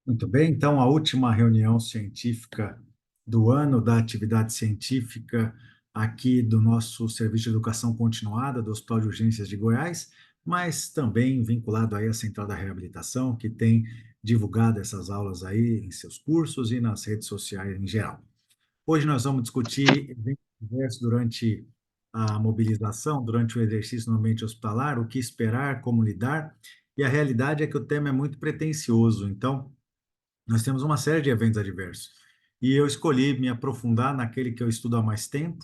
Muito bem, então a última reunião científica do ano da atividade científica aqui do nosso Serviço de Educação Continuada do Hospital de Urgências de Goiás, mas também vinculado aí à Central da Reabilitação, que tem divulgado essas aulas aí em seus cursos e nas redes sociais em geral. Hoje nós vamos discutir eventos diversos durante a mobilização, durante o exercício no ambiente hospitalar, o que esperar, como lidar, e a realidade é que o tema é muito pretensioso, então nós temos uma série de eventos adversos. E eu escolhi me aprofundar naquele que eu estudo há mais tempo,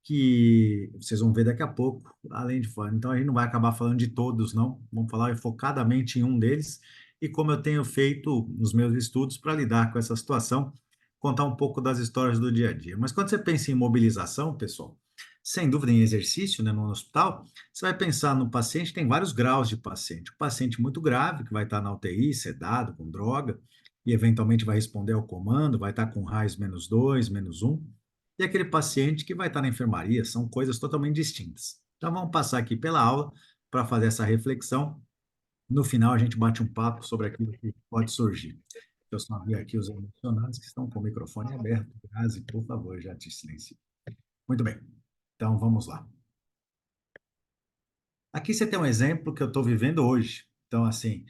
que vocês vão ver daqui a pouco, além de falar. Então, a gente não vai acabar falando de todos, não. Vamos falar focadamente em um deles, e como eu tenho feito nos meus estudos para lidar com essa situação, contar um pouco das histórias do dia a dia. Mas quando você pensa em mobilização, pessoal, sem dúvida em exercício, né, no hospital, você vai pensar no paciente, tem vários graus de paciente. O paciente muito grave, que vai estar na UTI, sedado, com droga, e eventualmente vai responder ao comando, vai estar com raios -2, -1, e aquele paciente que vai estar na enfermaria, são coisas totalmente distintas. Então vamos passar aqui pela aula para fazer essa reflexão. No final a gente bate um papo sobre aquilo que pode surgir. Eu só vi aqui os emocionados que estão com o microfone aberto. Grazi, por favor, já te silencio. Muito bem, então vamos lá. Aqui você tem um exemplo que eu estou vivendo hoje. Então, assim,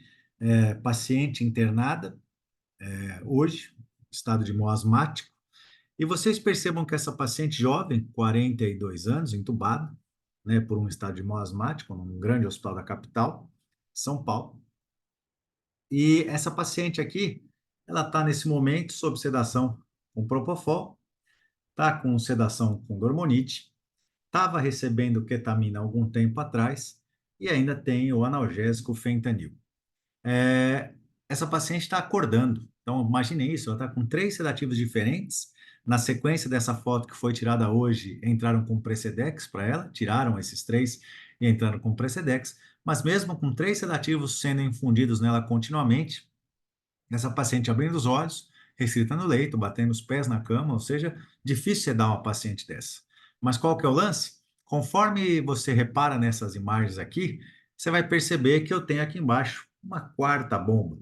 paciente internada, hoje, estado de asmático. E vocês percebam que essa paciente jovem, 42 anos, entubada, né, por um estado de asmático, num grande hospital da capital, São Paulo. E essa paciente aqui, ela está nesse momento sob sedação com propofol, está com sedação com dormonite, estava recebendo ketamina há algum tempo atrás e ainda tem o analgésico fentanil. Essa paciente está acordando. Então, imagine isso, ela está com três sedativos diferentes. Na sequência dessa foto que foi tirada hoje, entraram com Precedex para ela, tiraram esses três e entraram com Precedex. Mas mesmo com três sedativos sendo infundidos nela continuamente, essa paciente abrindo os olhos, restrita no leito, batendo os pés na cama, ou seja, difícil sedar uma paciente dessa. Mas qual que é o lance? Conforme você repara nessas imagens aqui, você vai perceber que eu tenho aqui embaixo uma quarta bomba,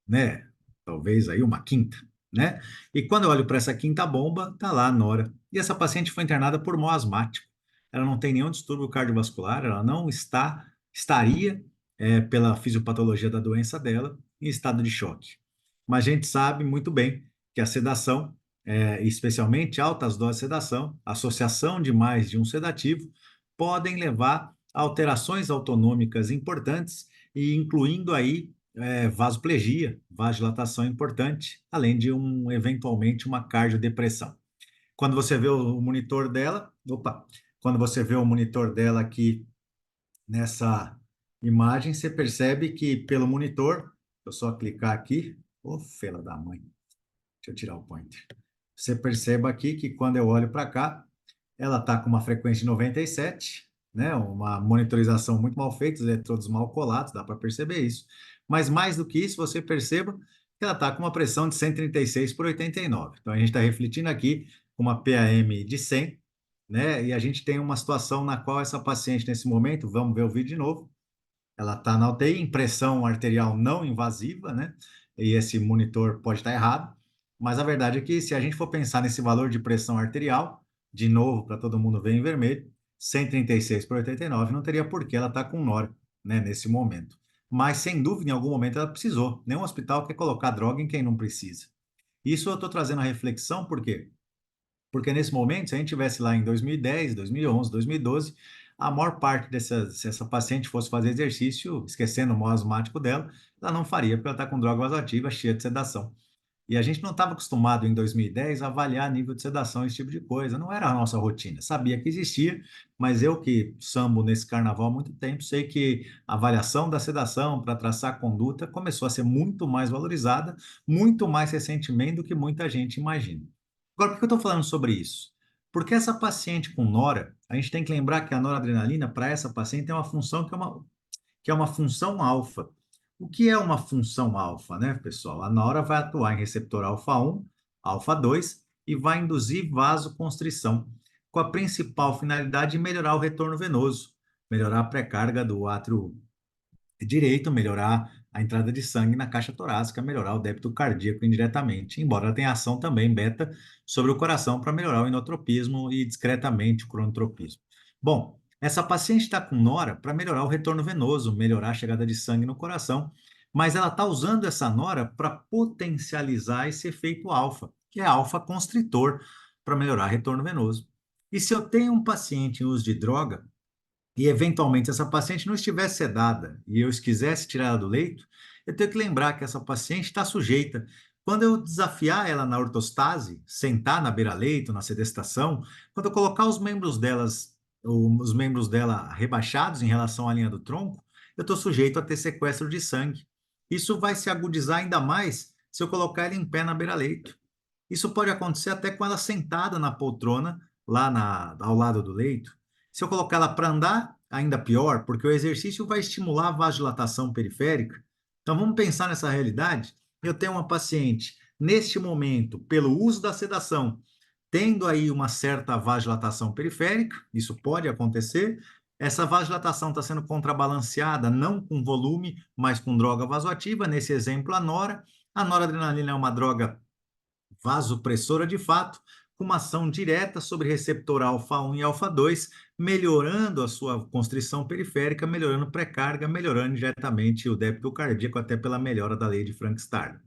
né? Talvez aí uma quinta, né? E quando eu olho para essa quinta bomba, tá lá a Nora. E essa paciente foi internada por asmático. Ela não tem nenhum distúrbio cardiovascular, ela não estaria, pela fisiopatologia da doença dela, em estado de choque. Mas a gente sabe muito bem que a sedação, especialmente altas doses de sedação, associação de mais de um sedativo, podem levar a alterações autonômicas importantes e incluindo aí vasoplegia, vasodilatação importante, além de eventualmente uma cardiodepressão. Quando você vê o monitor dela, quando você vê o monitor dela aqui nessa imagem, você percebe que pelo monitor, eu só clicar aqui, ô fela da mãe, deixa eu tirar o pointer. Você perceba aqui que quando eu olho para cá, ela está com uma frequência de 97, né? Uma monitorização muito mal feita, os eletrodos mal colados, dá para perceber isso. Mas mais do que isso, você perceba que ela está com uma pressão de 136 por 89. Então a gente está refletindo aqui com uma PAM de 100, né? E a gente tem uma situação na qual essa paciente, nesse momento, vamos ver o vídeo de novo, ela está na UTI, impressão arterial não invasiva, né? E esse monitor pode estar errado, mas a verdade é que se a gente for pensar nesse valor de pressão arterial, de novo, para todo mundo ver em vermelho, 136 por 89, não teria por que ela estar com NOR, né, nesse momento. Mas, sem dúvida, em algum momento ela precisou. Nenhum hospital quer colocar droga em quem não precisa. Isso eu estou trazendo a reflexão, por quê? Porque nesse momento, se a gente tivesse lá em 2010, 2011, 2012, a maior parte se essa paciente fosse fazer exercício, esquecendo o asmático dela, ela não faria, porque ela está com droga vasoativa cheia de sedação. E a gente não estava acostumado em 2010 a avaliar nível de sedação, esse tipo de coisa. Não era a nossa rotina. Sabia que existia, mas eu que sambo nesse carnaval há muito tempo, sei que a avaliação da sedação para traçar a conduta começou a ser muito mais valorizada, muito mais recentemente do que muita gente imagina. Agora, por que eu estou falando sobre isso? Porque essa paciente com nora, a gente tem que lembrar que a noradrenalina, para essa paciente, tem uma função que é uma função alfa. O que é uma função alfa, né, pessoal? A nora vai atuar em receptor alfa 1, alfa 2 e vai induzir vasoconstrição, com a principal finalidade de melhorar o retorno venoso, melhorar a pré-carga do átrio direito, melhorar a entrada de sangue na caixa torácica, melhorar o débito cardíaco indiretamente, embora ela tenha ação também beta sobre o coração para melhorar o inotropismo e discretamente o cronotropismo. Bom, essa paciente está com nora para melhorar o retorno venoso, melhorar a chegada de sangue no coração, mas ela está usando essa nora para potencializar esse efeito alfa, que é alfa constritor, para melhorar retorno venoso. E se eu tenho um paciente em uso de droga, e eventualmente essa paciente não estiver sedada e eu quisesse tirar ela do leito, eu tenho que lembrar que essa paciente está sujeita. Quando eu desafiar ela na ortostase, sentar na beira-leito, na sedestação, quando eu colocar os membros dela rebaixados em relação à linha do tronco, eu estou sujeito a ter sequestro de sangue. Isso vai se agudizar ainda mais se eu colocar ela em pé na beira-leito. Isso pode acontecer até com ela sentada na poltrona, ao lado do leito. Se eu colocar ela para andar, ainda pior, porque o exercício vai estimular a vasodilatação periférica. Então vamos pensar nessa realidade. Eu tenho uma paciente, neste momento, pelo uso da sedação, tendo aí uma certa vasodilatação periférica, isso pode acontecer. Essa vasodilatação está sendo contrabalanceada não com volume, mas com droga vasoativa, nesse exemplo a nora. A noradrenalina é uma droga vasopressora de fato, com uma ação direta sobre receptor alfa-1 e alfa-2, melhorando a sua constrição periférica, melhorando pré-carga, melhorando diretamente o débito cardíaco, até pela melhora da lei de Frank-Starling.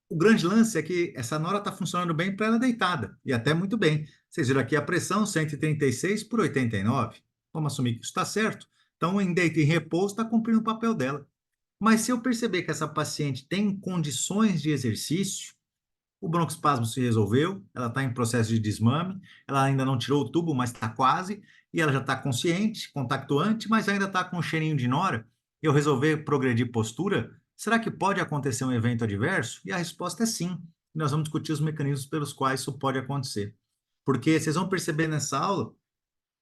O grande lance é que essa nora está funcionando bem para ela deitada, e até muito bem. Vocês viram aqui a pressão 136 por 89. Vamos assumir que isso está certo. Então, em deito e repouso, está cumprindo o papel dela. Mas se eu perceber que essa paciente tem condições de exercício, o broncoespasmo se resolveu, ela está em processo de desmame, ela ainda não tirou o tubo, mas está quase, e ela já está consciente, contactuante, mas ainda está com um cheirinho de nora. Eu resolver progredir postura, será que pode acontecer um evento adverso? E a resposta é sim. Nós vamos discutir os mecanismos pelos quais isso pode acontecer. Porque vocês vão perceber nessa aula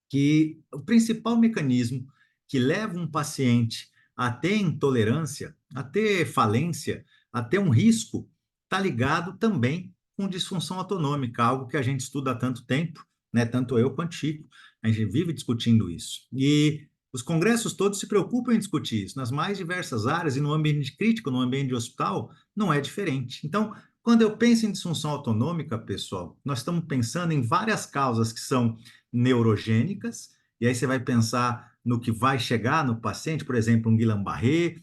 que o principal mecanismo que leva um paciente a ter intolerância, a ter falência, a ter um risco, está ligado também com disfunção autonômica, algo que a gente estuda há tanto tempo, né? Tanto eu quanto Chico, a gente vive discutindo isso. E os congressos todos se preocupam em discutir isso, nas mais diversas áreas, e no ambiente crítico, no ambiente de hospital, não é diferente. Então, quando eu penso em disfunção autonômica, pessoal, nós estamos pensando em várias causas que são neurogênicas, e aí você vai pensar no que vai chegar no paciente, por exemplo, um Guillain-Barré,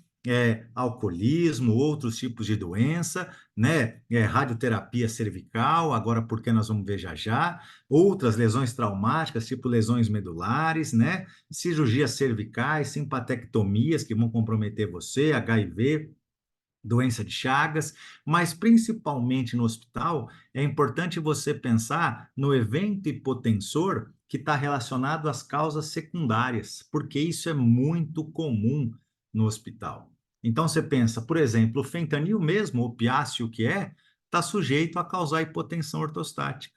alcoolismo, outros tipos de doença, né? Radioterapia cervical, agora porque nós vamos ver já já, outras lesões traumáticas, tipo lesões medulares, né? Cirurgias cervicais, simpatectomias que vão comprometer você, HIV, doença de Chagas, mas principalmente no hospital, é importante você pensar no evento hipotensor que está relacionado às causas secundárias, porque isso é muito comum no hospital. Então você pensa, por exemplo, o fentanil mesmo, opiáceo que está sujeito a causar hipotensão ortostática.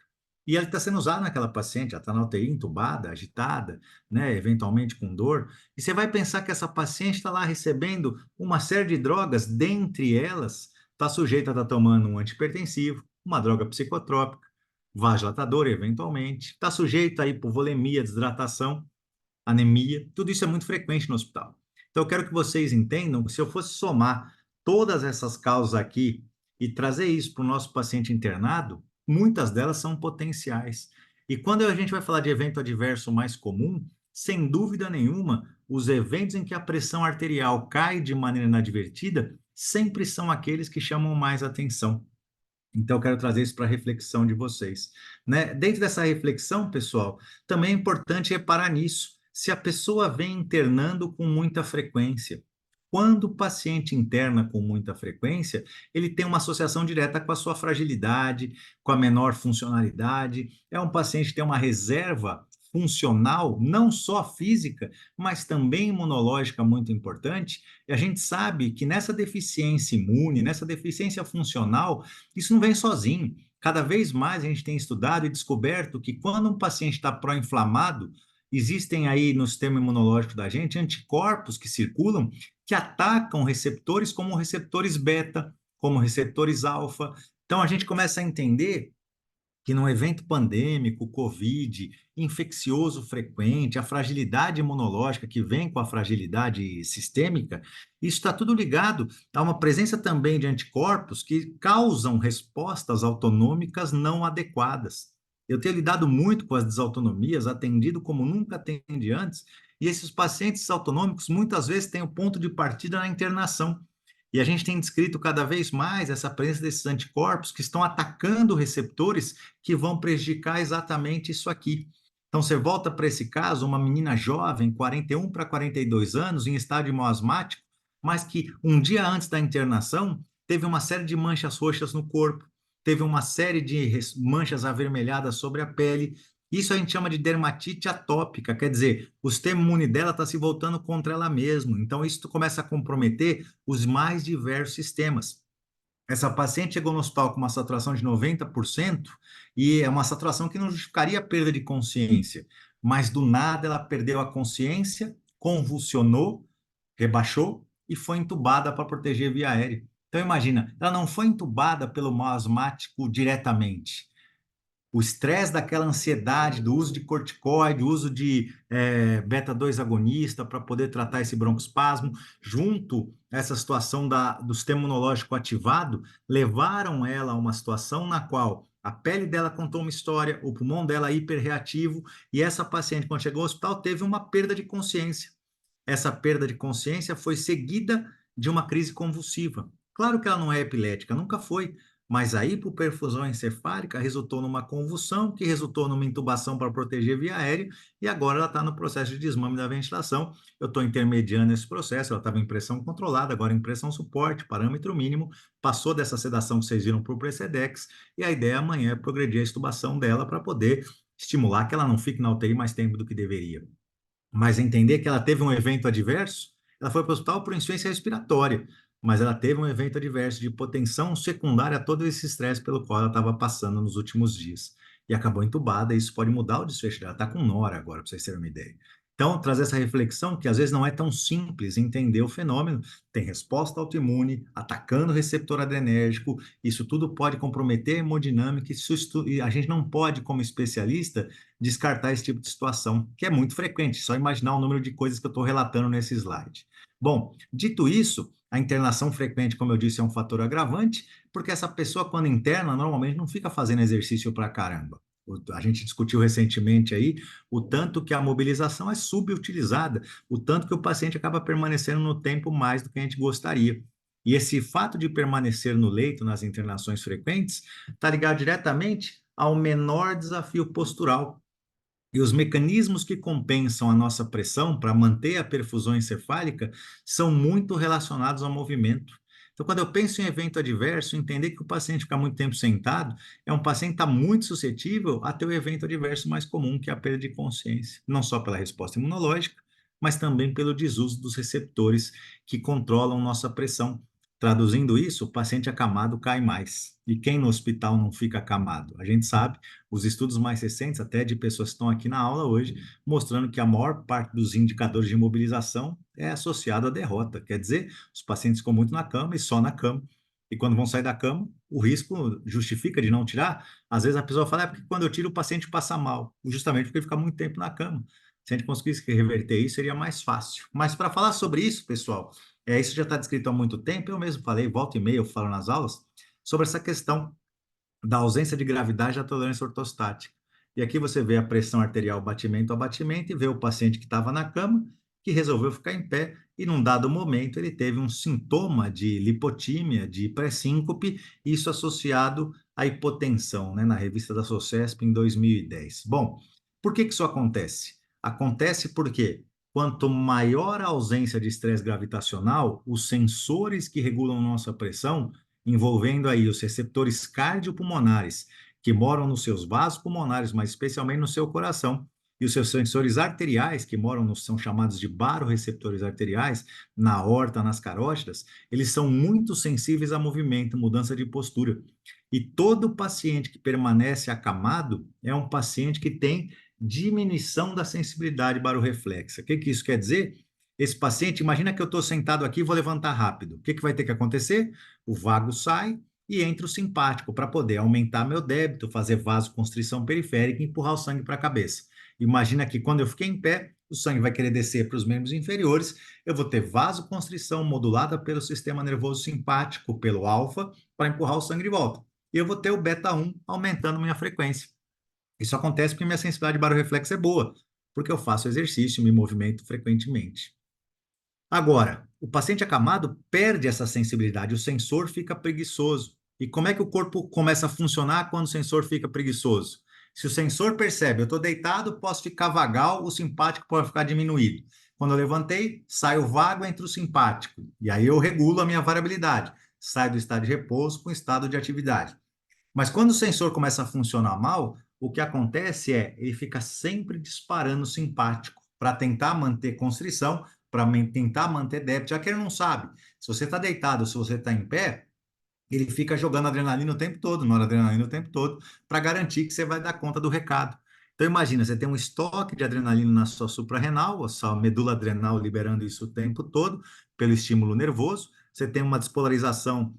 E ele está sendo usado naquela paciente, ela está na UTI, entubada, agitada, né, eventualmente com dor, e você vai pensar que essa paciente está lá recebendo uma série de drogas, dentre elas, está sujeita a estar tomando um antipertensivo, uma droga psicotrópica, vasodilatador, eventualmente, está sujeita a hipovolemia, desidratação, anemia, tudo isso é muito frequente no hospital. Então, eu quero que vocês entendam que se eu fosse somar todas essas causas aqui e trazer isso para o nosso paciente internado, muitas delas são potenciais. E quando a gente vai falar de evento adverso mais comum, sem dúvida nenhuma, os eventos em que a pressão arterial cai de maneira inadvertida sempre são aqueles que chamam mais atenção. Então, eu quero trazer isso para a reflexão de vocês. Né? Dentro dessa reflexão, pessoal, também é importante reparar nisso. Se a pessoa vem internando com muita frequência, quando o paciente interna com muita frequência, ele tem uma associação direta com a sua fragilidade, com a menor funcionalidade. É um paciente que tem uma reserva funcional, não só física, mas também imunológica muito importante. E a gente sabe que nessa deficiência imune, nessa deficiência funcional, isso não vem sozinho. Cada vez mais a gente tem estudado e descoberto que quando um paciente está pró-inflamado, existem aí no sistema imunológico da gente anticorpos que circulam que atacam receptores como receptores beta, como receptores alfa. Então a gente começa a entender que num evento pandêmico, Covid, infeccioso frequente, a fragilidade imunológica que vem com a fragilidade sistêmica, isso está tudo ligado a uma presença também de anticorpos que causam respostas autonômicas não adequadas. Eu tenho lidado muito com as desautonomias, atendido como nunca atendi antes, e esses pacientes autonômicos muitas vezes têm o ponto de partida na internação. E a gente tem descrito cada vez mais essa presença desses anticorpos que estão atacando receptores que vão prejudicar exatamente isso aqui. Então, você volta para esse caso, uma menina jovem, 41 para 42 anos, em estádio asmático, mas que um dia antes da internação teve uma série de manchas roxas no corpo, teve uma série de manchas avermelhadas sobre a pele. Isso a gente chama de dermatite atópica, quer dizer, o sistema imune dela está se voltando contra ela mesma. Então, isso começa a comprometer os mais diversos sistemas. Essa paciente chegou no hospital com uma saturação de 90% e é uma saturação que não justificaria a perda de consciência, mas do nada ela perdeu a consciência, convulsionou, rebaixou e foi entubada para proteger via aérea. Então imagina, ela não foi entubada pelo mal asmático diretamente, o estresse daquela ansiedade, do uso de corticoide, uso de beta-2 agonista para poder tratar esse broncoespasmo, junto a essa situação do sistema imunológico ativado, levaram ela a uma situação na qual a pele dela contou uma história, o pulmão dela é hiperreativo, e essa paciente, quando chegou ao hospital, teve uma perda de consciência. Essa perda de consciência foi seguida de uma crise convulsiva. Claro que ela não é epilética, nunca foi, mas a hipoperfusão encefálica resultou numa convulsão, que resultou numa intubação para proteger via aérea, e agora ela está no processo de desmame da ventilação. Eu estou intermediando esse processo, ela estava em pressão controlada, agora em pressão suporte, parâmetro mínimo, passou dessa sedação que vocês viram para o Precedex, e a ideia amanhã é progredir a extubação dela para poder estimular que ela não fique na UTI mais tempo do que deveria. Mas entender que ela teve um evento adverso, ela foi para o hospital por insuficiência respiratória, mas ela teve um evento adverso de hipotensão secundária a todo esse estresse pelo qual ela estava passando nos últimos dias. E acabou entubada, e isso pode mudar o desfecho dela. Está com nora agora, para vocês terem uma ideia. Então, trazer essa reflexão que às vezes não é tão simples entender o fenômeno, tem resposta autoimune, atacando o receptor adrenérgico, isso tudo pode comprometer a hemodinâmica, e a gente não pode, como especialista, descartar esse tipo de situação, que é muito frequente, só imaginar o número de coisas que eu estou relatando nesse slide. Bom, dito isso, a internação frequente, como eu disse, é um fator agravante, porque essa pessoa, quando interna, normalmente não fica fazendo exercício para caramba. A gente discutiu recentemente aí o tanto que a mobilização é subutilizada, o tanto que o paciente acaba permanecendo no tempo mais do que a gente gostaria. E esse fato de permanecer no leito nas internações frequentes está ligado diretamente ao menor desafio postural. E os mecanismos que compensam a nossa pressão para manter a perfusão encefálica são muito relacionados ao movimento. Então, quando eu penso em evento adverso, entender que o paciente fica muito tempo sentado é um paciente que está muito suscetível a ter o evento adverso mais comum, que é a perda de consciência, não só pela resposta imunológica, mas também pelo desuso dos receptores que controlam nossa pressão. Traduzindo isso, o paciente acamado cai mais. E quem no hospital não fica acamado? A gente sabe, os estudos mais recentes, até de pessoas que estão aqui na aula hoje, mostrando que a maior parte dos indicadores de mobilização é associado à derrota. Quer dizer, os pacientes ficam muito na cama e só na cama. E quando vão sair da cama, o risco justifica de não tirar. Às vezes a pessoa fala, é porque quando eu tiro o paciente passa mal, justamente porque ele fica muito tempo na cama. Se a gente conseguisse reverter isso, seria mais fácil. Mas para falar sobre isso, pessoal, isso já está descrito há muito tempo, eu mesmo falei, volta e meia, eu falo nas aulas, sobre essa questão da ausência de gravidade da tolerância ortostática. E aqui você vê a pressão arterial batimento a batimento e vê o paciente que estava na cama, que resolveu ficar em pé, e num dado momento ele teve um sintoma de lipotímia, de pré-síncope, isso associado à hipotensão, né, na revista da SOCESP em 2010. Bom, por que isso acontece? Acontece porque quanto maior a ausência de estresse gravitacional, os sensores que regulam nossa pressão, envolvendo aí os receptores cardiopulmonares, que moram nos seus vasos pulmonares, mas especialmente no seu coração, e os seus sensores arteriais, que são chamados de baroreceptores arteriais, na aorta, nas carótidas, eles são muito sensíveis a movimento, mudança de postura. E todo paciente que permanece acamado é um paciente que tem diminuição da sensibilidade barorreflexa. O que isso quer dizer? Esse paciente, imagina que eu estou sentado aqui e vou levantar rápido. O que vai ter que acontecer? O vago sai, e entra o simpático para poder aumentar meu débito, fazer vasoconstrição periférica e empurrar o sangue para a cabeça. Imagina que quando eu fiquei em pé, o sangue vai querer descer para os membros inferiores, eu vou ter vasoconstrição modulada pelo sistema nervoso simpático, pelo alfa, para empurrar o sangue de volta. E eu vou ter o beta 1 aumentando minha frequência. Isso acontece porque minha sensibilidade barorreflexa é boa, porque eu faço exercício, me movimento frequentemente. Agora, o paciente acamado perde essa sensibilidade, o sensor fica preguiçoso. E como é que o corpo começa a funcionar quando o sensor fica preguiçoso? Se o sensor percebe, eu estou deitado, posso ficar vagal, o simpático pode ficar diminuído. Quando eu levantei, saio vago entre o simpático. E aí eu regulo a minha variabilidade. Saio do estado de repouso para o estado de atividade. Mas quando o sensor começa a funcionar mal, o que acontece é ele fica sempre disparando simpático para tentar manter constrição, para tentar manter débito, já que ele não sabe. Se você está deitado, se você está em pé, ele fica jogando adrenalina o tempo todo, noradrenalina o tempo todo, para garantir que você vai dar conta do recado. Então imagina, você tem um estoque de adrenalina na sua suprarrenal, a sua medula adrenal liberando isso o tempo todo pelo estímulo nervoso, você tem uma despolarização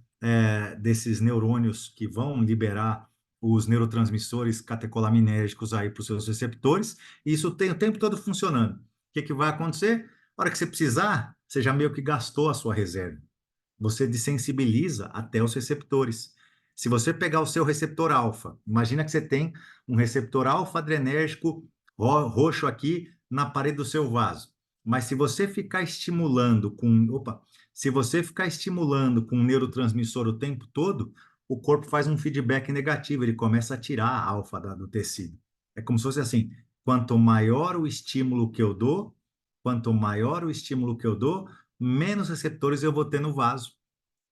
desses neurônios que vão liberar os neurotransmissores catecolaminérgicos aí para os seus receptores, e isso tem o tempo todo funcionando. O que, que vai acontecer? A hora que você precisar, você já meio que gastou a sua reserva. Você desensibiliza até os receptores. Se você pegar o seu receptor alfa, imagina que você tem um receptor alfa adrenérgico roxo aqui na parede do seu vaso. Mas se você ficar estimulando se você ficar estimulando com um neurotransmissor o tempo todo, o corpo faz um feedback negativo, ele começa a tirar a alfa do tecido. É como se fosse assim, quanto maior o estímulo que eu dou, quanto maior o estímulo que eu dou, menos receptores eu vou ter no vaso.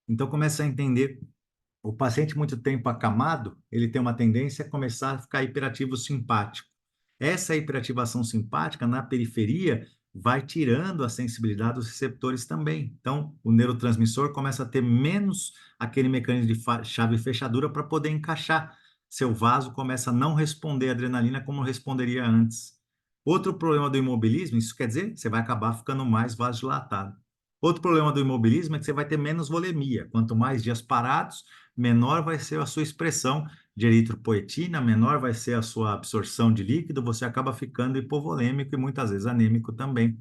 Então, começa a entender, o paciente muito tempo acamado, ele tem uma tendência a começar a ficar hiperativo simpático. Essa hiperativação simpática na periferia vai tirando a sensibilidade dos receptores também. Então, o neurotransmissor começa a ter menos aquele mecanismo de chave e fechadura para poder encaixar. Seu vaso começa a não responder à adrenalina como responderia antes. Outro problema do imobilismo, isso quer dizer, você vai acabar ficando mais vasodilatado. Outro problema do imobilismo é que você vai ter menos volemia. Quanto mais dias parados, menor vai ser a sua expressão de eritropoetina, menor vai ser a sua absorção de líquido, você acaba ficando hipovolêmico e muitas vezes anêmico também.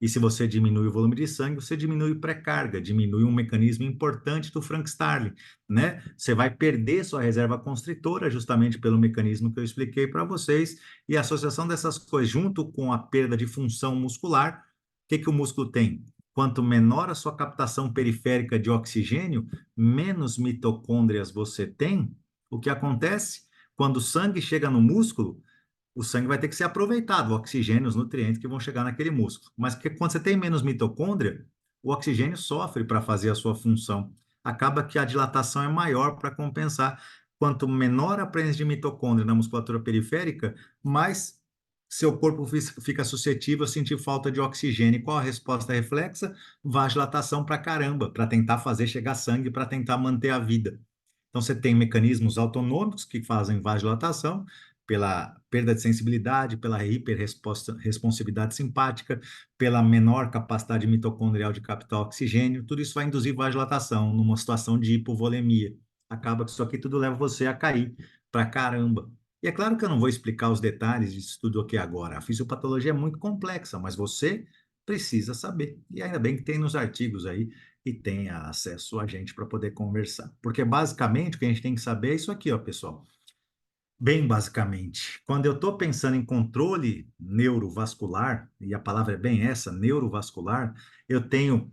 E se você diminui o volume de sangue, você diminui pré-carga, diminui um mecanismo importante do Frank-Starling, né? Você vai perder sua reserva constritora justamente pelo mecanismo que eu expliquei para vocês, e a associação dessas coisas junto com a perda de função muscular, o que que o músculo tem? Quanto menor a sua captação periférica de oxigênio, menos mitocôndrias você tem. O que acontece? Quando o sangue chega no músculo, o sangue vai ter que ser aproveitado, o oxigênio, os nutrientes que vão chegar naquele músculo. Mas quando você tem menos mitocôndria, o oxigênio sofre para fazer a sua função. Acaba que a dilatação é maior para compensar. Quanto menor a presença de mitocôndria na musculatura periférica, mais seu corpo fica suscetível a sentir falta de oxigênio. E qual a resposta reflexa? Vasodilatação para caramba, para tentar fazer chegar sangue, para tentar manter a vida. Então, você tem mecanismos autonômicos que fazem vasodilatação, pela perda de sensibilidade, pela hiperresponsividade simpática, pela menor capacidade mitocondrial de captar oxigênio, tudo isso vai induzir vasodilatação numa situação de hipovolemia. Acaba que isso aqui tudo leva você a cair para caramba. E é claro que eu não vou explicar os detalhes disso tudo aqui agora. A fisiopatologia é muito complexa, mas você precisa saber. E ainda bem que tem nos artigos aí e tenha acesso a gente para poder conversar. Porque basicamente o que a gente tem que saber é isso aqui, ó, pessoal. Bem basicamente, quando eu estou pensando em controle neurovascular, e a palavra é bem essa, neurovascular, eu tenho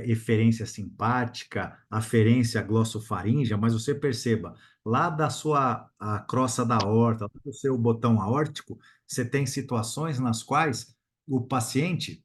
eferência simpática, aferência glossofaríngea, mas você perceba, lá da sua a crosta da aorta, do seu botão aórtico, você tem situações nas quais o paciente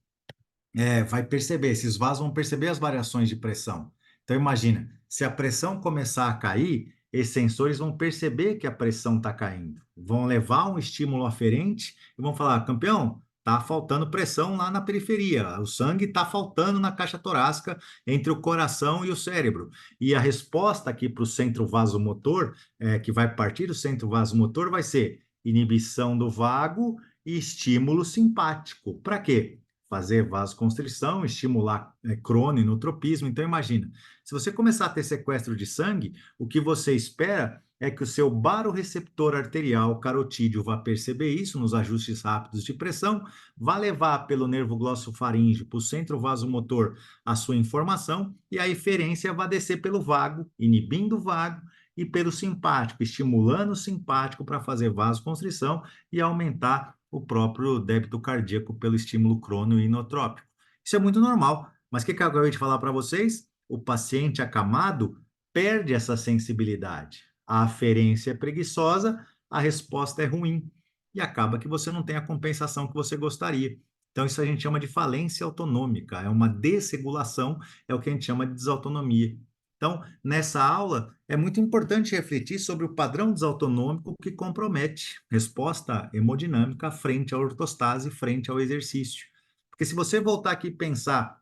vai perceber, esses vasos vão perceber as variações de pressão. Então, imagina, se a pressão começar a cair, esses sensores vão perceber que a pressão está caindo, vão levar um estímulo aferente e vão falar, campeão, está faltando pressão lá na periferia, o sangue está faltando na caixa torácica entre o coração e o cérebro. E a resposta aqui para o centro vasomotor, que vai partir do centro vasomotor, vai ser inibição do vago e estímulo simpático. Para quê? fazer vasoconstrição, estimular crono e tropismo. Então, imagina, se você começar a ter sequestro de sangue, o que você espera é que o seu baroreceptor arterial carotídeo vá perceber isso nos ajustes rápidos de pressão, vá levar pelo nervo glossofaríngeo, para o centro vasomotor, a sua informação, e a eferência vai descer pelo vago, inibindo o vago, e pelo simpático, estimulando o simpático para fazer vasoconstrição e aumentar o próprio débito cardíaco pelo estímulo crono e inotrópico. Isso é muito normal, mas o que eu acabei de falar para vocês? O paciente acamado perde essa sensibilidade. A aferência é preguiçosa, a resposta é ruim, e acaba que você não tem a compensação que você gostaria. Então, isso a gente chama de falência autonômica, é uma desregulação, é o que a gente chama de desautonomia. Então, nessa aula, é muito importante refletir sobre o padrão desautonômico que compromete resposta hemodinâmica frente à ortostase, frente ao exercício. Porque se você voltar aqui e pensar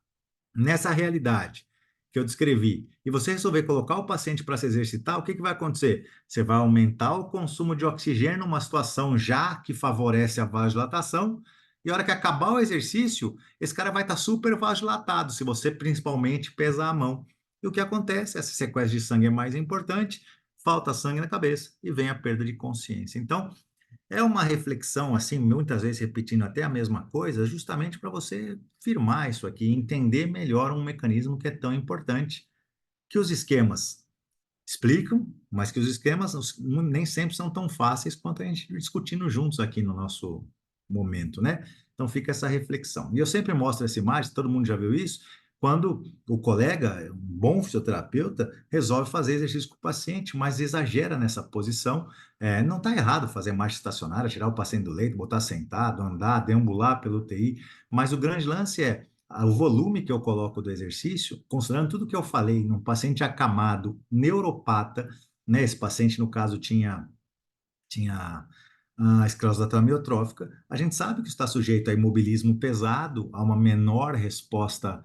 nessa realidade que eu descrevi, e você resolver colocar o paciente para se exercitar, o que vai acontecer? Você vai aumentar o consumo de oxigênio numa situação já que favorece a vasodilatação, e a hora que acabar o exercício, esse cara vai estar super vasodilatado, se você principalmente pesar a mão. E o que acontece? Essa sequência de sangue é mais importante, falta sangue na cabeça e vem a perda de consciência. Então, é uma reflexão, assim, muitas vezes repetindo até a mesma coisa, justamente para você firmar isso aqui, entender melhor um mecanismo que é tão importante, que os esquemas explicam, mas que os esquemas nem sempre são tão fáceis quanto a gente discutindo juntos aqui no nosso momento, né? Então fica essa reflexão. E eu sempre mostro essa imagem, todo mundo já viu isso, quando o colega, um bom fisioterapeuta, resolve fazer exercício com o paciente, mas exagera nessa posição. Não está errado fazer marcha estacionária, tirar o paciente do leito, botar sentado, andar, deambular pelo UTI, mas o grande lance é o volume que eu coloco do exercício, considerando tudo que eu falei, num paciente acamado, neuropata, né? Esse paciente, no caso, tinha a esclerose lateral amiotrófica, a gente sabe que está sujeito a imobilismo pesado, a uma menor resposta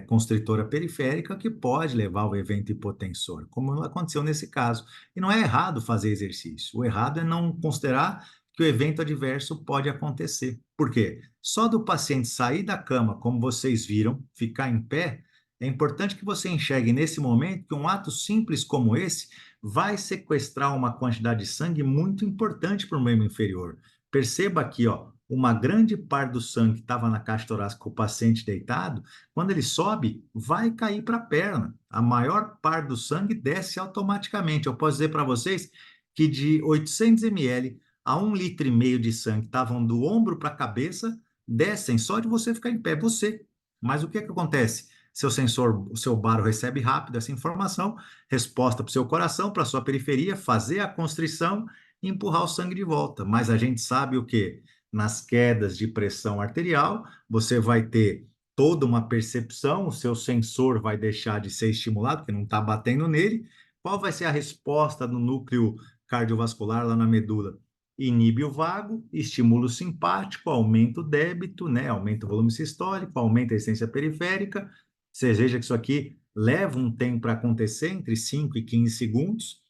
constritora periférica, que pode levar ao evento hipotensor, como aconteceu nesse caso. E não é errado fazer exercício, o errado é não considerar que o evento adverso pode acontecer. Por quê? Só do paciente sair da cama, como vocês viram, ficar em pé, é importante que você enxergue nesse momento que um ato simples como esse vai sequestrar uma quantidade de sangue muito importante para o membro inferior. Perceba aqui, ó, uma grande parte do sangue que estava na caixa torácica com o paciente deitado, quando ele sobe, vai cair para a perna. A maior parte do sangue desce automaticamente. Eu posso dizer para vocês que de 800 ml a 1,5 litro de sangue estavam do ombro para a cabeça, descem só de você ficar em pé, você. Mas o que acontece? Seu sensor, o seu baro recebe rápido essa informação, resposta para o seu coração, para a sua periferia, fazer a constrição e empurrar o sangue de volta. Mas a gente sabe o que? Nas quedas de pressão arterial, você vai ter toda uma percepção, o seu sensor vai deixar de ser estimulado, porque não está batendo nele. Qual vai ser a resposta do núcleo cardiovascular lá na medula? Inibe o vago, estimula o simpático, aumenta o débito, né? Aumenta o volume sistólico, aumenta a resistência periférica. Você veja que isso aqui leva um tempo para acontecer, entre 5 e 15 segundos.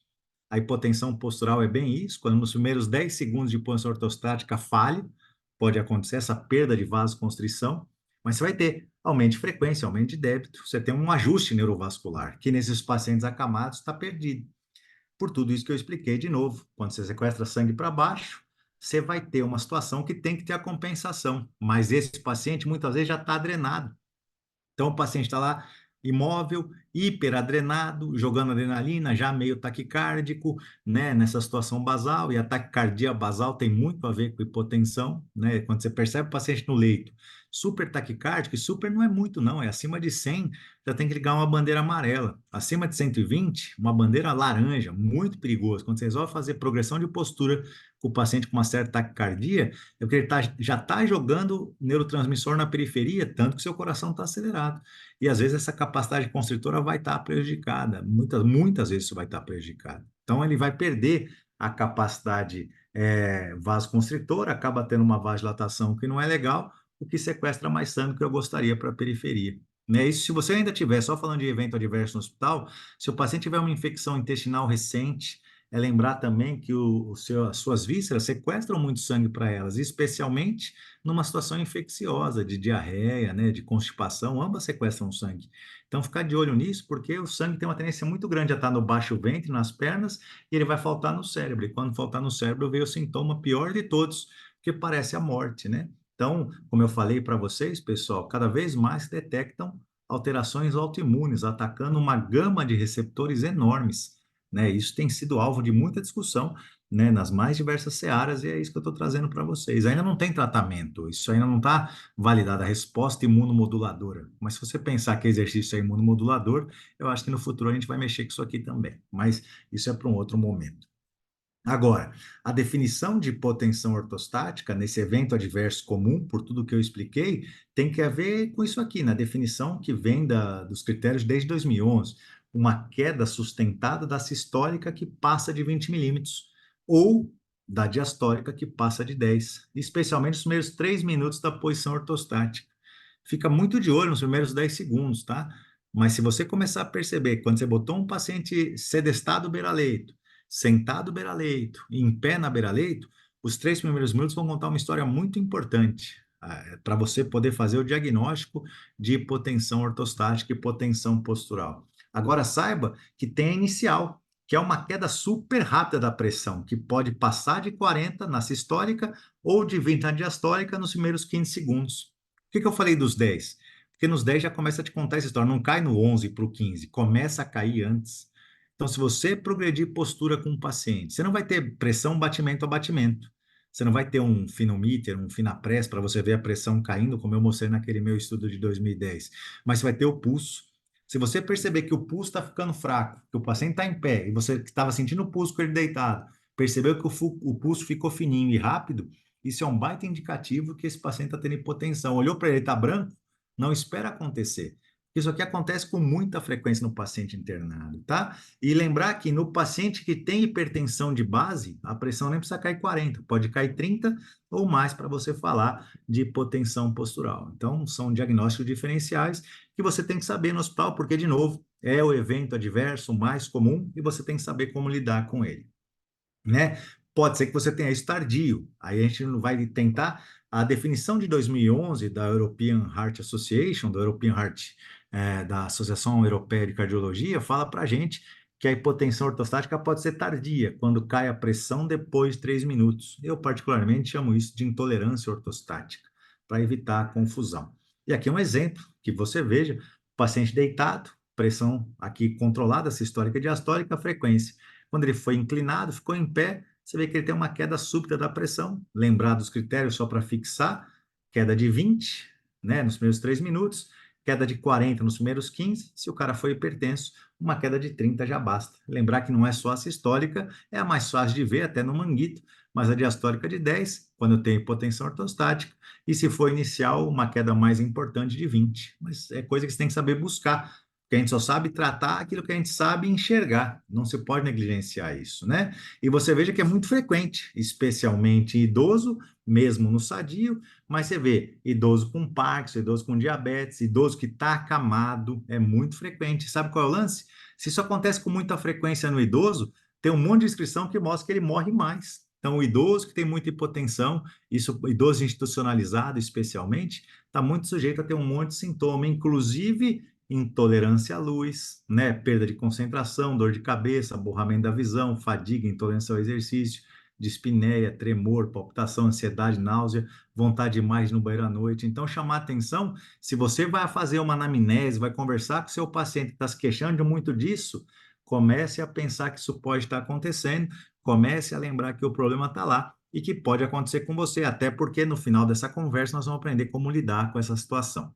A hipotensão postural é bem isso, quando nos primeiros 10 segundos de posição ortostática falha, pode acontecer essa perda de vasoconstrição, mas você vai ter aumento de frequência, aumento de débito, você tem um ajuste neurovascular, que nesses pacientes acamados está perdido. Por tudo isso que eu expliquei de novo, quando você sequestra sangue para baixo, você vai ter uma situação que tem que ter a compensação, mas esse paciente muitas vezes já está drenado. Então, o paciente está lá imóvel, hiperadrenado, jogando adrenalina, já meio taquicárdico, né, nessa situação basal, e a taquicardia basal tem muito a ver com hipotensão, né, quando você percebe o paciente no leito, super taquicárdico, e super não é muito não, é acima de 100, já tem que ligar uma bandeira amarela, acima de 120, uma bandeira laranja, muito perigoso, quando você resolve fazer progressão de postura com o paciente com uma certa taquicardia, é porque ele já está jogando neurotransmissor na periferia, tanto que seu coração está acelerado. E às vezes essa capacidade constritora vai estar prejudicada, muitas vezes isso vai estar prejudicado. Então ele vai perder a capacidade vasoconstritora, acaba tendo uma vasodilatação que não é legal, o que sequestra mais sangue que eu gostaria para a periferia. Né? Isso, se você ainda tiver, só falando de evento adverso no hospital, se o paciente tiver uma infecção intestinal recente, é lembrar também que as suas vísceras sequestram muito sangue para elas, especialmente numa situação infecciosa, de diarreia, né, de constipação, ambas sequestram sangue. Então, ficar de olho nisso, porque o sangue tem uma tendência muito grande a estar no baixo ventre, nas pernas, e ele vai faltar no cérebro. E quando faltar no cérebro, vem o sintoma pior de todos, que parece a morte, né? Então, como eu falei para vocês, pessoal, cada vez mais se detectam alterações autoimunes, atacando uma gama de receptores enormes, né? Isso tem sido alvo de muita discussão, né, nas mais diversas searas, e é isso que eu estou trazendo para vocês. Ainda não tem tratamento, isso ainda não está validada a resposta imunomoduladora. Mas se você pensar que exercício é imunomodulador, eu acho que no futuro a gente vai mexer com isso aqui também. Mas isso é para um outro momento. Agora, a definição de hipotensão ortostática nesse evento adverso comum, por tudo que eu expliquei, tem que ver com isso aqui, na definição que vem dos critérios desde 2011, uma queda sustentada da sistólica que passa de 20 milímetros, ou da diastólica que passa de 10, especialmente nos primeiros 3 minutos da posição ortostática. Fica muito de olho nos primeiros 10 segundos, tá? Mas se você começar a perceber, quando você botou um paciente sedestado beira-leito, sentado beira-leito, em pé na beira-leito, os 3 primeiros minutos vão contar uma história muito importante para você poder fazer o diagnóstico de hipotensão ortostática e hipotensão postural. Agora, saiba que tem a inicial, que é uma queda super rápida da pressão, que pode passar de 40 na sistólica ou de 20 na diastólica nos primeiros 15 segundos. Por que eu falei dos 10? Porque nos 10 já começa a te contar essa história, não cai no 11 para o 15, começa a cair antes. Então, se você progredir postura com o paciente, você não vai ter pressão batimento a batimento. Você não vai ter um finomíter, um finapress para você ver a pressão caindo, como eu mostrei naquele meu estudo de 2010. Mas você vai ter o pulso. Se você perceber que o pulso está ficando fraco, que o paciente está em pé, e você estava sentindo o pulso com ele deitado, percebeu que o pulso ficou fininho e rápido, isso é um baita indicativo que esse paciente está tendo hipotensão. Olhou para ele, está branco? Não espera acontecer. Isso aqui acontece com muita frequência no paciente internado, tá? E lembrar que no paciente que tem hipertensão de base, a pressão nem precisa cair 40, pode cair 30 ou mais para você falar de hipotensão postural. Então, são diagnósticos diferenciais que você tem que saber no hospital, porque, de novo, é o evento adverso mais comum e você tem que saber como lidar com ele, né? Pode ser que você tenha isso tardio. Aí a gente não vai tentar a definição de 2011 da European Heart Association, do European Heart, da Associação Europeia de Cardiologia, fala para a gente que a hipotensão ortostática pode ser tardia, quando cai a pressão depois de 3 minutos. Eu, particularmente, chamo isso de intolerância ortostática, para evitar a confusão. E aqui um exemplo, que você veja, paciente deitado, pressão aqui controlada, sistólica e diastólica, frequência. Quando ele foi inclinado, ficou em pé, você vê que ele tem uma queda súbita da pressão. Lembrar dos critérios só para fixar: queda de 20, né, nos primeiros 3 minutos, queda de 40 nos primeiros 15. Se o cara foi hipertenso, uma queda de 30 já basta. Lembrar que não é só a sistólica, é a mais fácil de ver, até no manguito, mas a diastólica de 10, quando eu tenho hipotensão ortostática, e se for inicial, uma queda mais importante de 20. Mas é coisa que você tem que saber buscar, porque a gente só sabe tratar aquilo que a gente sabe enxergar, não se pode negligenciar isso, né? E você veja que é muito frequente, especialmente em idoso, mesmo no sadio, mas você vê idoso com Parkinson, idoso com diabetes, idoso que está acamado, é muito frequente. Sabe qual é o lance? Se isso acontece com muita frequência no idoso, tem um monte de descrição que mostra que ele morre mais. Então, o idoso que tem muita hipotensão, isso, idoso institucionalizado especialmente, está muito sujeito a ter um monte de sintoma, inclusive intolerância à luz, né? Perda de concentração, dor de cabeça, aborramento da visão, fadiga, intolerância ao exercício, dispneia, tremor, palpitação, ansiedade, náusea, vontade de mais no banheiro à noite. Então, chamar atenção, se você vai fazer uma anamnese, vai conversar com o seu paciente que está se queixando de muito disso, comece a pensar que isso pode estar acontecendo, comece a lembrar que o problema está lá e que pode acontecer com você, até porque no final dessa conversa nós vamos aprender como lidar com essa situação.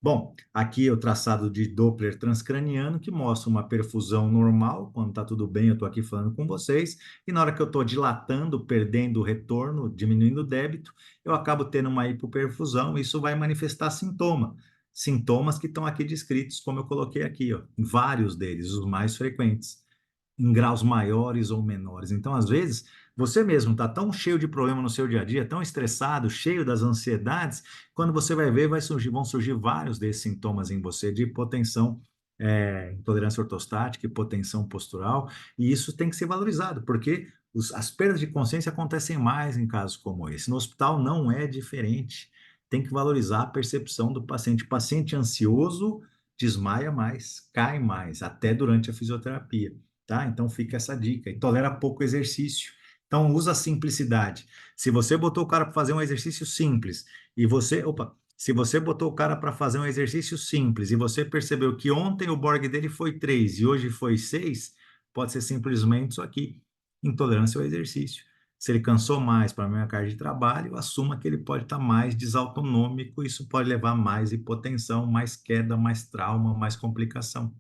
Bom, aqui é o traçado de Doppler transcraniano, que mostra uma perfusão normal, quando está tudo bem, eu estou aqui falando com vocês, e na hora que eu estou dilatando, perdendo o retorno, diminuindo o débito, eu acabo tendo uma hipoperfusão, isso vai manifestar sintomas que estão aqui descritos, como eu coloquei aqui, ó, vários deles, os mais frequentes em graus maiores ou menores. Então, às vezes, você mesmo está tão cheio de problema no seu dia a dia, tão estressado, cheio das ansiedades, quando você vai ver, vão surgir vários desses sintomas em você de hipotensão intolerância ortostática, hipotensão postural, e isso tem que ser valorizado, porque as perdas de consciência acontecem mais em casos como esse. No hospital não é diferente. Tem que valorizar a percepção do paciente. O paciente ansioso desmaia mais, cai mais, até durante a fisioterapia, tá? Então fica essa dica. E tolera pouco exercício. Então usa a simplicidade. Se você botou o cara para fazer um exercício simples e se você botou o cara para fazer um exercício simples e você percebeu que ontem o Borg dele foi 3 e hoje foi 6, pode ser simplesmente isso aqui: intolerância ao exercício. Se ele cansou mais para a mesma carga de trabalho, assuma que ele pode estar mais desautonômico, isso pode levar a mais hipotensão, mais queda, mais trauma, mais complicação.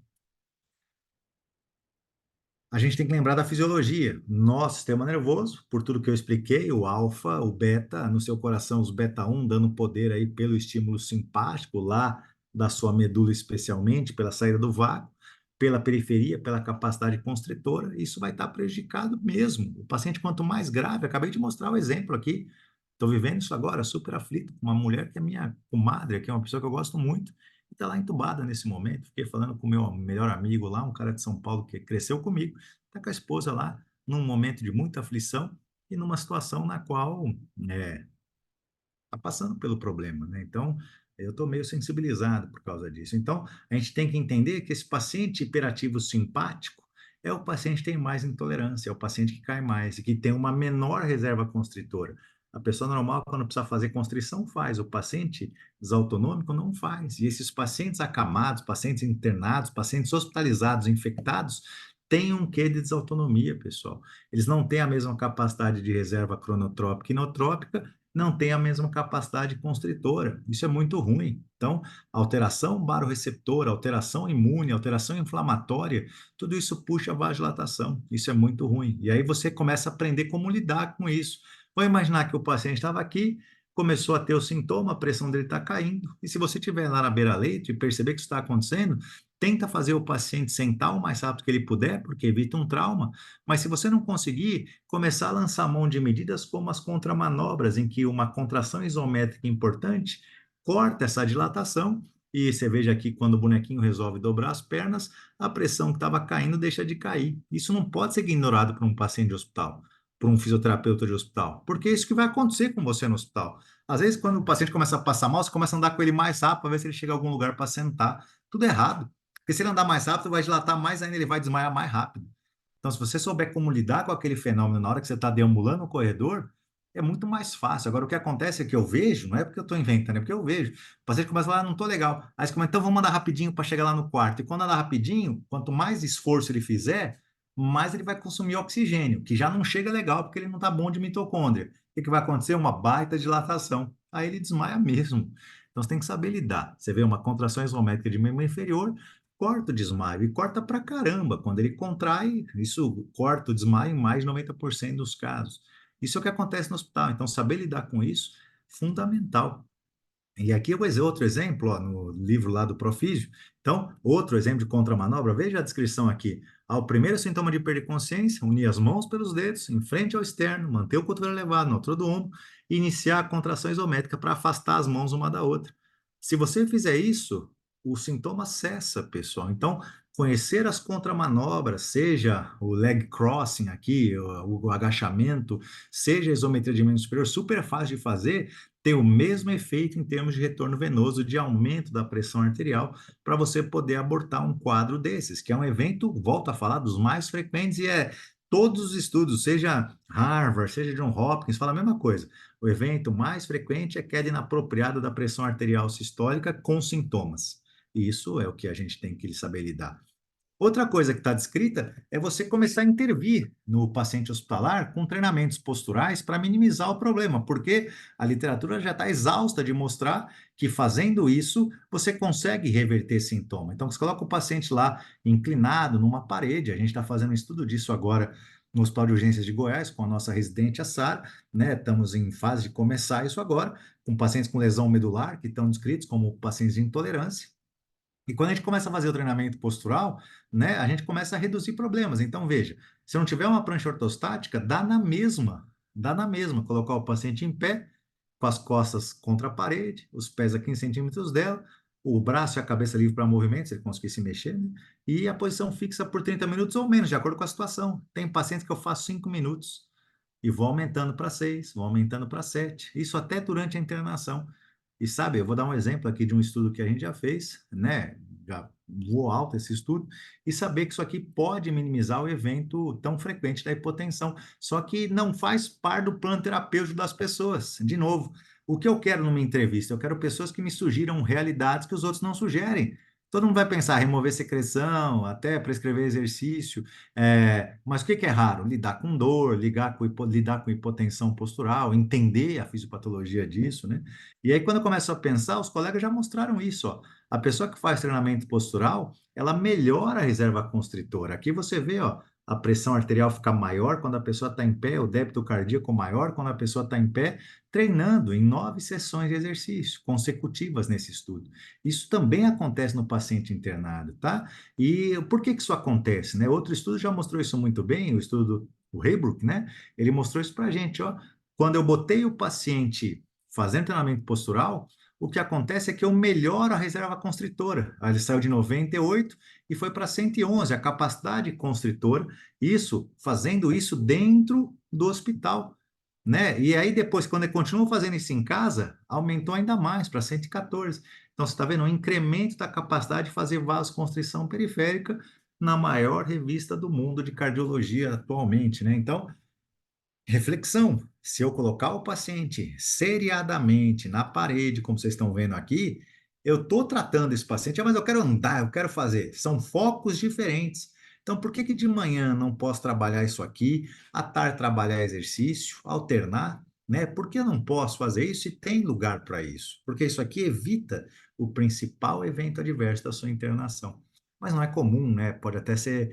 A gente tem que lembrar da fisiologia. Nosso sistema nervoso, por tudo que eu expliquei, o alfa, o beta, no seu coração, os beta 1 dando poder aí pelo estímulo simpático lá da sua medula especialmente, pela saída do vácuo, pela periferia, pela capacidade constritora, isso vai estar prejudicado mesmo. O paciente, quanto mais grave, acabei de mostrar o exemplo aqui, estou vivendo isso agora, super aflito, com uma mulher que é minha comadre, que é uma pessoa que eu gosto muito, e está lá entubada nesse momento. Fiquei falando com o meu melhor amigo lá, um cara de São Paulo que cresceu comigo, está com a esposa lá num momento de muita aflição e numa situação na qual está passando pelo problema, né? Então, eu estou meio sensibilizado por causa disso. Então, a gente tem que entender que esse paciente hiperativo simpático é o paciente que tem mais intolerância, é o paciente que cai mais e que tem uma menor reserva constritora. A pessoa normal, quando precisa fazer constrição, faz. O paciente desautonômico não faz. E esses pacientes acamados, pacientes internados, pacientes hospitalizados, infectados, têm um quê de desautonomia, pessoal. Eles não têm a mesma capacidade de reserva cronotrópica e inotrópica, não tem a mesma capacidade constritora. Isso é muito ruim. Então, alteração barorreceptora, alteração imune, alteração inflamatória, tudo isso puxa a vasodilatação. Isso é muito ruim. E aí você começa a aprender como lidar com isso. Vamos imaginar que o paciente estava aqui, começou a ter o sintoma, a pressão dele está caindo, e se você estiver lá na beira-leito e perceber que isso está acontecendo, tenta fazer o paciente sentar o mais rápido que ele puder, porque evita um trauma, mas se você não conseguir, começar a lançar mão de medidas como as contramanobras, em que uma contração isométrica importante corta essa dilatação, e você veja aqui, quando o bonequinho resolve dobrar as pernas, a pressão que estava caindo deixa de cair. Isso não pode ser ignorado por um paciente de hospital, por um fisioterapeuta de hospital, porque é isso que vai acontecer com você no hospital. Às vezes, quando o paciente começa a passar mal, você começa a andar com ele mais rápido para ver se ele chega a algum lugar para sentar. Tudo errado. Porque se ele andar mais rápido, vai dilatar mais ainda, ele vai desmaiar mais rápido. Então, se você souber como lidar com aquele fenômeno na hora que você está deambulando no corredor, é muito mais fácil. Agora, o que acontece é que eu vejo, não é porque eu estou inventando, é porque eu vejo. O paciente começa a falar, não estou legal. Aí você começa, então vamos andar rapidinho para chegar lá no quarto. E quando andar rapidinho, quanto mais esforço ele fizer, mais ele vai consumir oxigênio, que já não chega legal porque ele não está bom de mitocôndria. O que vai acontecer? Uma baita dilatação. Aí ele desmaia mesmo. Então você tem que saber lidar. Você vê uma contração isométrica de membro inferior, corta o desmaio e corta pra caramba. Quando ele contrai, isso corta o desmaio em mais de 90% dos casos. Isso é o que acontece no hospital. Então, saber lidar com isso, fundamental. E aqui eu vou dizer outro exemplo, ó, no livro lá do Profísio. Então, outro exemplo de contramanobra, veja a descrição aqui. Ao primeiro sintoma de perda de consciência, unir as mãos pelos dedos, em frente ao externo, manter o cotovelo elevado na altura do ombro e iniciar a contração isométrica para afastar as mãos uma da outra. Se você fizer isso, o sintoma cessa, pessoal. Então, conhecer as contramanobras, seja o leg crossing aqui, o agachamento, seja a isometria de membro superior, super fácil de fazer, ter o mesmo efeito em termos de retorno venoso, de aumento da pressão arterial, para você poder abortar um quadro desses, que é um evento, volto a falar, dos mais frequentes, e todos os estudos, seja Harvard, seja John Hopkins, fala a mesma coisa. O evento mais frequente é queda inapropriada da pressão arterial sistólica com sintomas. E isso é o que a gente tem que saber lidar. Outra coisa que está descrita é você começar a intervir no paciente hospitalar com treinamentos posturais para minimizar o problema, porque a literatura já está exausta de mostrar que fazendo isso você consegue reverter sintoma. Então, você coloca o paciente lá inclinado numa parede, a gente está fazendo um estudo disso agora no Hospital de Urgências de Goiás, com a nossa residente, a Sara, né? Estamos em fase de começar isso agora, com pacientes com lesão medular, que estão descritos como pacientes de intolerância. E quando a gente começa a fazer o treinamento postural, né, a gente começa a reduzir problemas. Então, veja, se não tiver uma prancha ortostática, dá na mesma colocar o paciente em pé, com as costas contra a parede, os pés a 15 centímetros dela, o braço e a cabeça livre para movimento, se ele conseguir se mexer, né? E a posição fixa por 30 minutos ou menos, de acordo com a situação. Tem pacientes que eu faço 5 minutos e vou aumentando para 6, vou aumentando para 7. Isso até durante a internação. E sabe, eu vou dar um exemplo aqui de um estudo que a gente já fez, né? Já voou alto esse estudo, e saber que isso aqui pode minimizar o evento tão frequente da hipotensão. Só que não faz parte do plano terapêutico das pessoas. De novo, o que eu quero numa entrevista? Eu quero pessoas que me sugiram realidades que os outros não sugerem. Todo mundo vai pensar remover secreção, até prescrever exercício, mas o que que é raro? Lidar com dor, lidar com hipotensão postural, entender a fisiopatologia disso, né? E aí, quando eu começo a pensar, os colegas já mostraram isso, ó. A pessoa que faz treinamento postural, ela melhora a reserva constritora. Aqui você vê, ó, a pressão arterial fica maior quando a pessoa está em pé, o débito cardíaco maior quando a pessoa está em pé, treinando em 9 sessões de exercício consecutivas nesse estudo. Isso também acontece no paciente internado, tá? E por que que isso acontece, né? Outro estudo já mostrou isso muito bem, o estudo do Haybrook, né? Ele mostrou isso para a gente, ó. Quando eu botei o paciente fazendo treinamento postural, o que acontece é que eu melhoro a reserva constritora. Ele saiu de 98 e foi para 111, a capacidade constritora, isso, fazendo isso dentro do hospital, né? E aí depois, quando ele continuou fazendo isso em casa, aumentou ainda mais para 114. Então, você está vendo um incremento da capacidade de fazer vasoconstrição periférica na maior revista do mundo de cardiologia atualmente, né? Então, reflexão: se eu colocar o paciente seriadamente na parede, como vocês estão vendo aqui, eu estou tratando esse paciente, mas eu quero andar, eu quero fazer. São focos diferentes. Então, por que que de manhã não posso trabalhar isso aqui, à tarde trabalhar exercício, alternar, né? Por que eu não posso fazer isso e tem lugar para isso? Porque isso aqui evita o principal evento adverso da sua internação. Mas não é comum, né? Pode até ser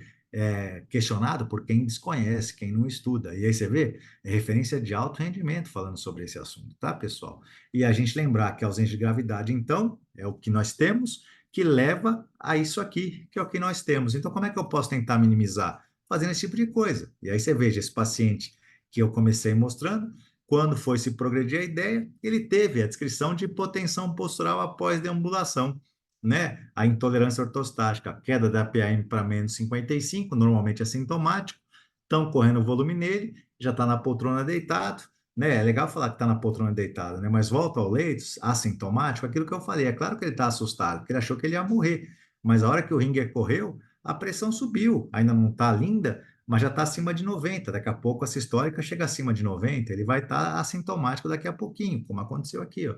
questionado por quem desconhece, quem não estuda. E aí você vê, é referência de alto rendimento falando sobre esse assunto, tá, pessoal? E a gente lembrar que a ausência de gravidade, então, é o que nós temos que leva a isso aqui, que é o que nós temos. Então, como é que eu posso tentar minimizar? Fazendo esse tipo de coisa. E aí você veja, esse paciente que eu comecei mostrando, quando foi se progredir a ideia, ele teve a descrição de hipotensão postural após deambulação, né? A intolerância ortostática, a queda da PAM para menos 55, normalmente assintomático, estão correndo volume nele, já está na poltrona deitado, né? É legal falar que está na poltrona deitado, né? Mas volta ao leito, assintomático, aquilo que eu falei. É claro que ele está assustado, porque ele achou que ele ia morrer. Mas a hora que o Ringer correu, a pressão subiu. Ainda não está linda, mas já está acima de 90. Daqui a pouco a sistólica chega acima de 90, ele vai estar assintomático daqui a pouquinho, como aconteceu aqui, ó.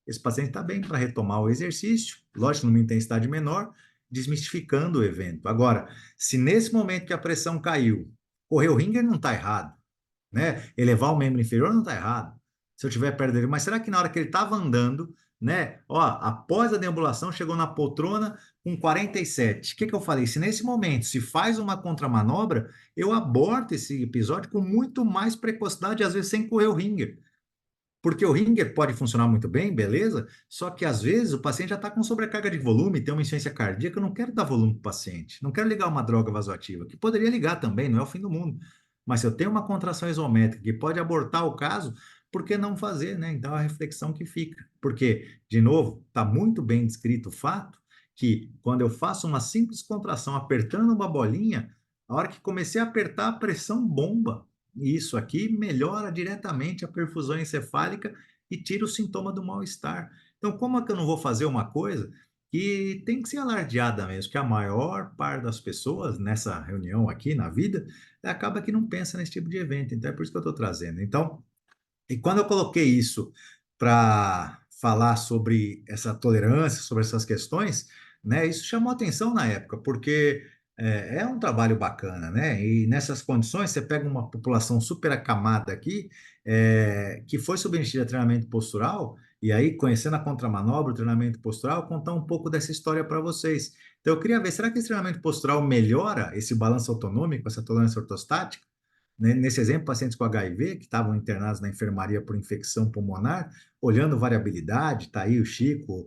Esse paciente está bem para retomar o exercício, lógico, numa intensidade menor, desmistificando o evento. Agora, se nesse momento que a pressão caiu, correr o Ringer não está errado, né? Elevar o membro inferior não está errado. Se eu tiver perto dele, mas será que na hora que ele estava andando, né? Ó, após a deambulação, chegou na poltrona com 47. O que que eu falei? Se nesse momento se faz uma contramanobra, eu aborto esse episódio com muito mais precocidade, às vezes sem correr o Ringer. Porque o ringer pode funcionar muito bem, beleza? Só que às vezes o paciente já está com sobrecarga de volume, tem uma insuficiência cardíaca, eu não quero dar volume para o paciente, não quero ligar uma droga vasoativa, que poderia ligar também, não é o fim do mundo. Mas se eu tenho uma contração isométrica que pode abortar o caso, por que não fazer, né? Então a reflexão que fica. Porque, de novo, está muito bem descrito o fato que quando eu faço uma simples contração apertando uma bolinha, a hora que comecei a apertar, a pressão bomba. Isso aqui melhora diretamente a perfusão encefálica e tira o sintoma do mal-estar. Então, como é que eu não vou fazer uma coisa que tem que ser alardeada mesmo, que a maior parte das pessoas nessa reunião aqui na vida acaba que não pensa nesse tipo de evento. Então, é por isso que eu estou trazendo. Então, e quando eu coloquei isso para falar sobre essa tolerância, sobre essas questões, né, isso chamou atenção na época, porque é um trabalho bacana, né? E nessas condições, você pega uma população super acamada aqui, que foi submetida a treinamento postural, e aí, conhecendo a contramanobra, o treinamento postural, contar um pouco dessa história para vocês. Então, eu queria ver, será que esse treinamento postural melhora esse balanço autonômico, essa tolerância ortostática? Né? Nesse exemplo, pacientes com HIV que estavam internados na enfermaria por infecção pulmonar, olhando variabilidade, está aí o Chico,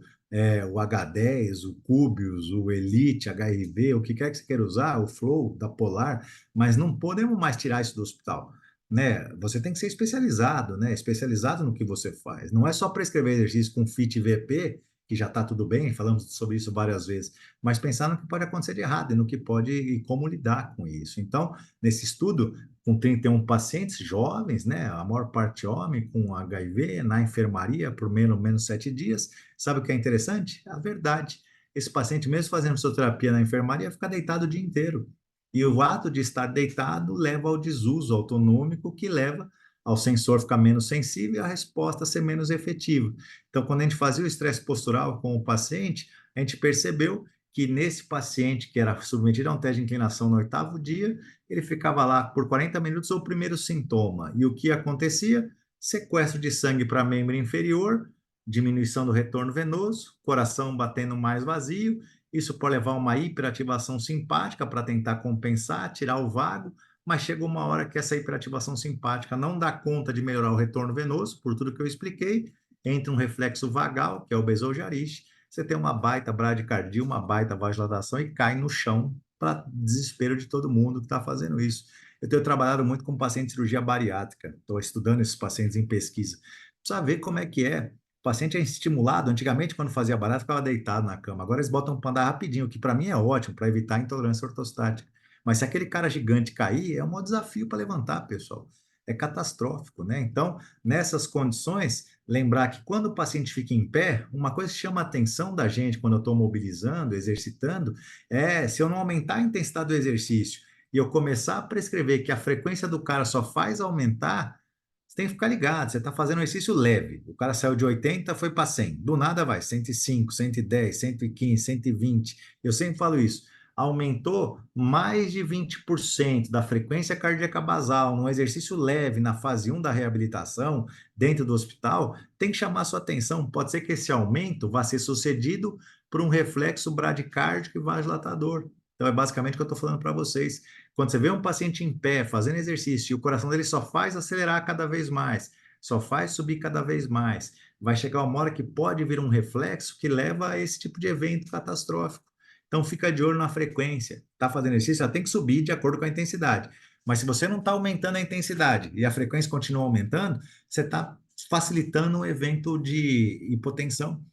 o H10, o Cubius, o Elite, HIV, o que quer que você queira usar, o Flow da Polar, mas não podemos mais tirar isso do hospital. Né? Você tem que ser especializado, né? Especializado no que você faz. Não é só prescrever exercício com FIT e VP que já está tudo bem, falamos sobre isso várias vezes, mas pensar no que pode acontecer de errado e no que pode e como lidar com isso. Então, nesse estudo, com 31 pacientes jovens, né, a maior parte homem, com HIV, na enfermaria por menos 7 dias, sabe o que é interessante? A verdade. Esse paciente, mesmo fazendo fisioterapia na enfermaria, fica deitado o dia inteiro. E o ato de estar deitado leva ao desuso autonômico, que leva ao sensor ficar menos sensível e a resposta ser menos efetiva. Então, quando a gente fazia o estresse postural com o paciente, a gente percebeu que nesse paciente que era submetido a um teste de inclinação no 8º dia, ele ficava lá por 40 minutos o primeiro sintoma. E o que acontecia? Sequestro de sangue para membro inferior, diminuição do retorno venoso, coração batendo mais vazio. Isso pode levar a uma hiperativação simpática para tentar compensar, tirar o vago, mas chega uma hora que essa hiperativação simpática não dá conta de melhorar o retorno venoso, por tudo que eu expliquei, entra um reflexo vagal, que é o besoujariche, você tem uma baita bradicardia, uma baita vasodilatação e cai no chão para desespero de todo mundo que está fazendo isso. Eu tenho trabalhado muito com pacientes de cirurgia bariátrica, estou estudando esses pacientes em pesquisa. Precisa ver como é que é. O paciente é estimulado. Antigamente, quando fazia bariátrica, ficava deitado na cama. Agora eles botam para andar rapidinho, o que para mim é ótimo, para evitar intolerância ortostática. Mas se aquele cara gigante cair, é um maior desafio para levantar, pessoal. É catastrófico, né? Então, nessas condições, lembrar que quando o paciente fica em pé, uma coisa que chama a atenção da gente quando eu estou mobilizando, exercitando, é se eu não aumentar a intensidade do exercício e eu começar a prescrever que a frequência do cara só faz aumentar, você tem que ficar ligado, você está fazendo um exercício leve. O cara saiu de 80, foi para 100. Do nada vai 105, 110, 115, 120. Eu sempre falo isso. Aumentou mais de 20% da frequência cardíaca basal num exercício leve na fase 1 da reabilitação, dentro do hospital, tem que chamar sua atenção. Pode ser que esse aumento vá ser sucedido por um reflexo bradicárdico e vasodilatador. Então, é basicamente o que eu estou falando para vocês. Quando você vê um paciente em pé, fazendo exercício, e o coração dele só faz acelerar cada vez mais, só faz subir cada vez mais, vai chegar uma hora que pode vir um reflexo que leva a esse tipo de evento catastrófico. Então, fica de olho na frequência. Está fazendo exercício, ela tem que subir de acordo com a intensidade. Mas se você não está aumentando a intensidade e a frequência continua aumentando, você está facilitando um evento de hipotensão.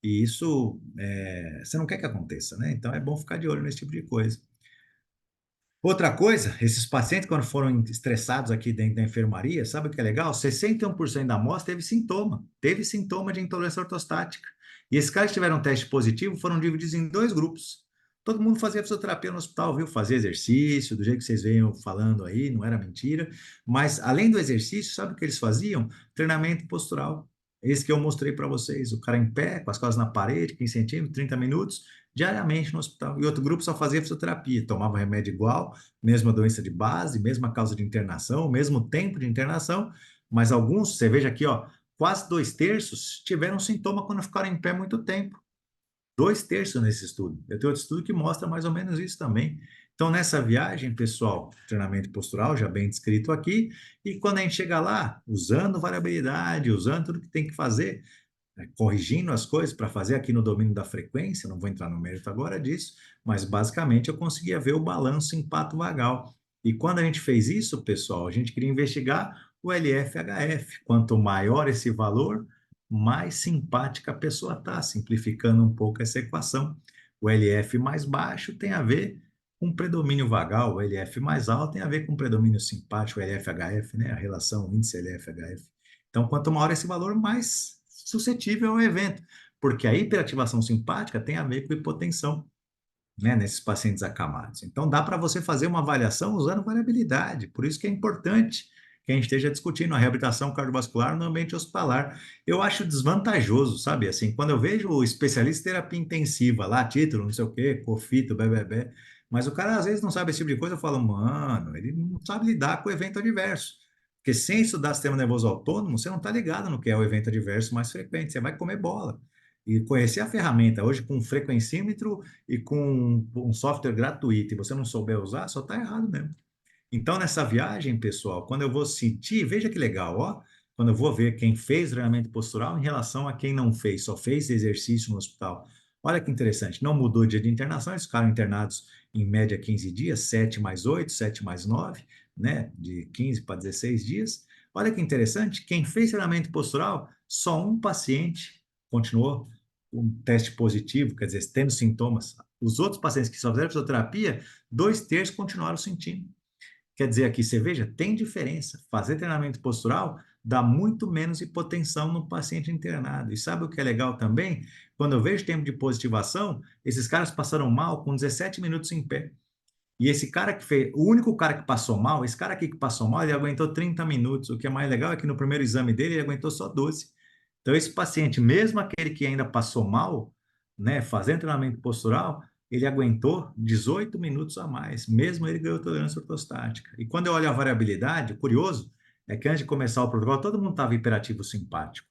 E isso você não quer que aconteça, né? Então é bom ficar de olho nesse tipo de coisa. Outra coisa, esses pacientes, quando foram estressados aqui dentro da enfermaria, sabe o que é legal? 61% da amostra teve sintoma de intolerância ortostática. E esses caras que tiveram um teste positivo foram divididos em 2 grupos. Todo mundo fazia fisioterapia no hospital, viu? Fazia exercício, do jeito que vocês veem falando aí, não era mentira. Mas, além do exercício, sabe o que eles faziam? Treinamento postural. Esse que eu mostrei para vocês. O cara em pé, com as costas na parede, 15 centímetros, 30 minutos, diariamente no hospital. E outro grupo só fazia fisioterapia, tomava remédio igual, mesma doença de base, mesma causa de internação, mesmo tempo de internação, mas alguns, você veja aqui, ó, quase 2/3 tiveram sintoma quando ficaram em pé muito tempo. 2/3 nesse estudo. Eu tenho outro estudo que mostra mais ou menos isso também. Então, nessa viagem, pessoal, treinamento postural, já bem descrito aqui, e quando a gente chega lá, usando variabilidade, usando tudo que tem que fazer, corrigindo as coisas para fazer aqui no domínio da frequência, não vou entrar no mérito agora disso, mas basicamente eu conseguia ver o balanço em pato vagal. E quando a gente fez isso, pessoal, a gente queria investigar o LF-HF. Quanto maior esse valor, mais simpática a pessoa está, simplificando um pouco essa equação. O LF mais baixo tem a ver com predomínio vagal, o LF mais alto tem a ver com predomínio simpático, o LF-HF, né? A relação índice LF-HF. Então, quanto maior esse valor, mais suscetível ao evento, porque a hiperativação simpática tem a ver com hipotensão, né, nesses pacientes acamados. Então, dá para você fazer uma avaliação usando variabilidade, por isso que é importante que a gente esteja discutindo a reabilitação cardiovascular no ambiente hospitalar. Eu acho desvantajoso, sabe? Assim, quando eu vejo o especialista em terapia intensiva lá, título, não sei o quê, COFITO, bebê, mas o cara às vezes não sabe esse tipo de coisa, eu falo, mano, ele não sabe lidar com o evento adverso. Porque sem estudar sistema nervoso autônomo, você não está ligado no que é o evento adverso mais frequente, você vai comer bola. E conhecer a ferramenta hoje com um frequencímetro e com um software gratuito e você não souber usar, só está errado mesmo. Então, nessa viagem, pessoal, quando eu vou sentir, veja que legal, ó, quando eu vou ver quem fez treinamento postural em relação a quem não fez, só fez exercício no hospital. Olha que interessante, não mudou o dia de internação, eles ficaram internados em média 15 dias, 7 mais 8, 7 mais 9, né, de 15 para 16 dias. Olha que interessante, quem fez treinamento postural, só um paciente continuou um teste positivo, quer dizer, tendo sintomas, os outros pacientes que só fizeram fisioterapia, 2/3 continuaram sentindo. Quer dizer, aqui você veja, tem diferença. Fazer treinamento postural dá muito menos hipotensão no paciente internado. E sabe o que é legal também? Quando eu vejo tempo de positivação, esses caras passaram mal com 17 minutos em pé. E esse cara que fez, o único cara que passou mal, esse cara aqui que passou mal, ele aguentou 30 minutos. O que é mais legal é que no primeiro exame dele, ele aguentou só 12. Então, esse paciente, mesmo aquele que ainda passou mal, né, fazendo treinamento postural, ele aguentou 18 minutos a mais, mesmo ele ganhou tolerância ortostática. E quando eu olho a variabilidade, o curioso é que antes de começar o protocolo, todo mundo estava hiperativo simpático.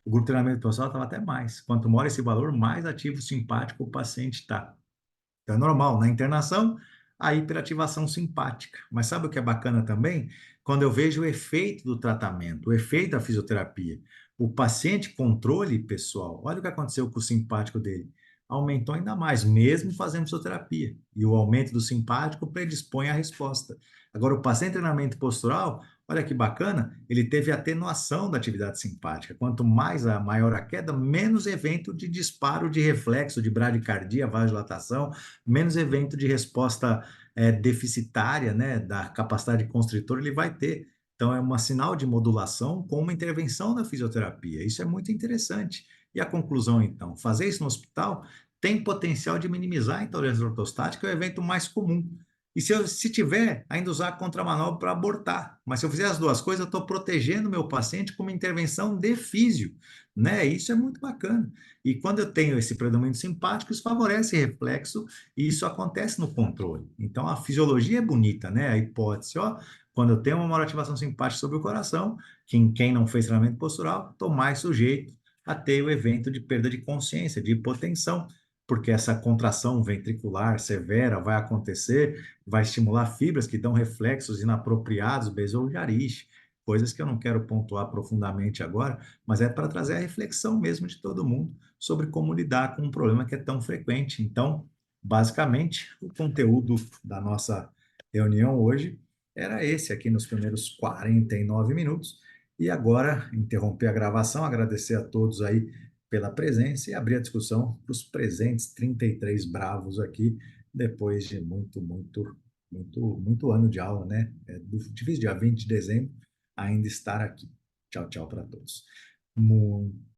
O grupo de treinamento postural estava até mais. Quanto maior esse valor, mais ativo simpático o paciente está. Então, é normal. Na internação, a hiperativação simpática. Mas sabe o que é bacana também? Quando eu vejo o efeito do tratamento, o efeito da fisioterapia. O paciente controle, pessoal, olha o que aconteceu com o simpático dele. Aumentou ainda mais, mesmo fazendo fisioterapia. E o aumento do simpático predispõe à resposta. Agora, o paciente em treinamento postural, olha que bacana, ele teve atenuação da atividade simpática. Quanto mais maior a queda, menos evento de disparo de reflexo, de bradicardia, vasodilatação, menos evento de resposta deficitária, né, da capacidade constritora ele vai ter. Então, é um sinal de modulação com uma intervenção da fisioterapia. Isso é muito interessante. E a conclusão, então, fazer isso no hospital tem potencial de minimizar a intolerância ortostática, é o evento mais comum. E se tiver, ainda usar a contramanobra para abortar. Mas se eu fizer as duas coisas, eu estou protegendo o meu paciente com uma intervenção de físio, né? Isso é muito bacana. E quando eu tenho esse predomínio simpático, isso favorece reflexo e isso acontece no controle. Então, a fisiologia é bonita, né? A hipótese, ó, quando eu tenho uma maior ativação simpática sobre o coração, que em quem não fez treinamento postural, estou mais sujeito a ter o evento de perda de consciência, de hipotensão, porque essa contração ventricular severa vai acontecer, vai estimular fibras que dão reflexos inapropriados, besouro-jariche, coisas que eu não quero pontuar profundamente agora, mas é para trazer a reflexão mesmo de todo mundo sobre como lidar com um problema que é tão frequente. Então, basicamente, o conteúdo da nossa reunião hoje era esse aqui nos primeiros 49 minutos. E agora, interromper a gravação, agradecer a todos aí pela presença e abrir a discussão para os presentes 33 bravos aqui, depois de muito ano de aula, né? É difícil dia 20 de dezembro ainda estar aqui. Tchau, tchau para todos.